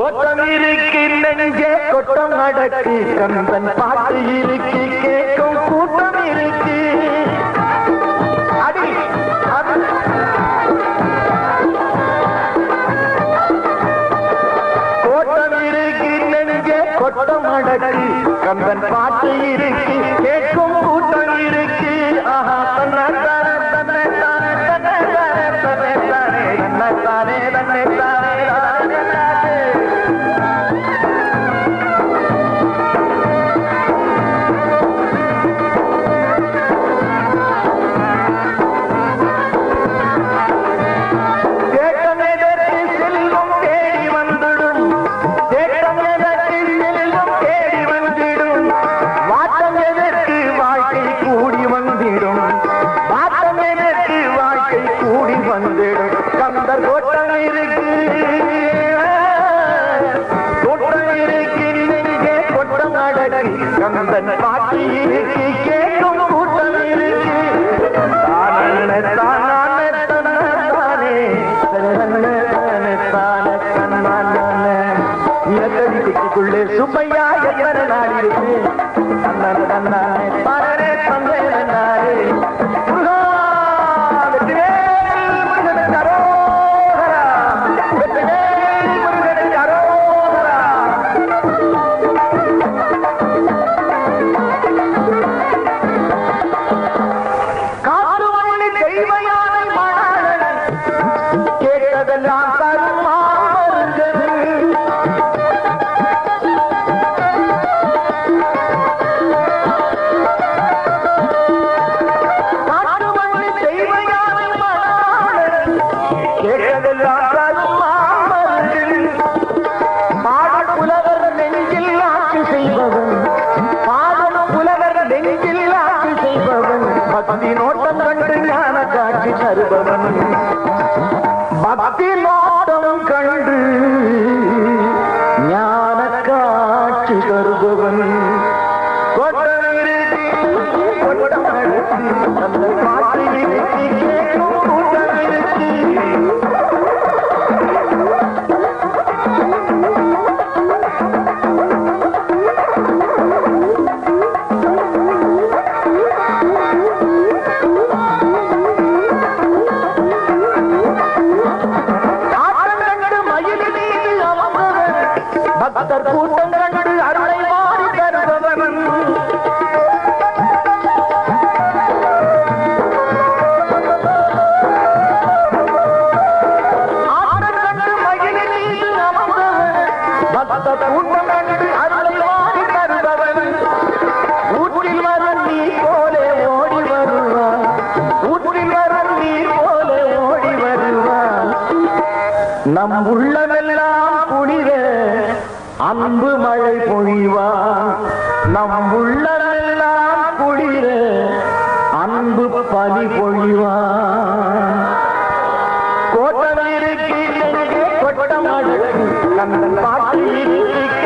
கோட்டம் இருக்கு நெஞ்சே கொட்டம் அடக்கு கம்பன் பாட்டு இருக்கு கேட்கும் கூட்டம் இருக்கு அடி கோட்டம் இருக்கு நெஞ்சே கொட்டம் அடக்கு கம்பன் பாட்டு இருக்கு கேட்கும் கூட்டம் இருக்கு ஆஹா தன்னை தானே தன்னை தானே தன்னை தானே தன்னை தானே தன்னை தானே தன்னை தானே கந்தன் பாட்டி இருக்கு கேட்கும் கூட்டம் இருக்கு தானே தானே தானே தானே தானே நிலத்தடி குட்டிக்குள்ளே சுப்பையா எத்தனை நாள் இருக்கு தன்னன் தன்னானே தானே தந்தை நானே பக்தி நோட்டம் கண்டு ஞான காட்சி தருபவன் கொட்டம் இருக்கு கொட்டம் அந்த பாட்டு இருக்கு கேட்கும் கூட்டம் இருக்கு பக்தர் கூட்டம் கண்டு அருளை மாறி தருபவன் ஆட்டம் கண்டு மகிழின் மீது அமர்ந்தவன் பக்தர் கூட்டம் கண்டு அருளை மாறி தருபவன் ஊற்றில் வரும் நீ போலே ஓடி வருவான் ஊற்றில் வரும் நீ போலே ஓடி வருவான் நம் உள்ளமெல்லாம் குளிர அன்பு மழை பொழிவான் நம் உள்ளமெல்லாம் குளிர அன்பு பனி பொழிவான் கோட்டம் இருக்கு கொட்டம் அடக்கு கந்தன் பாட்டு இருக்கு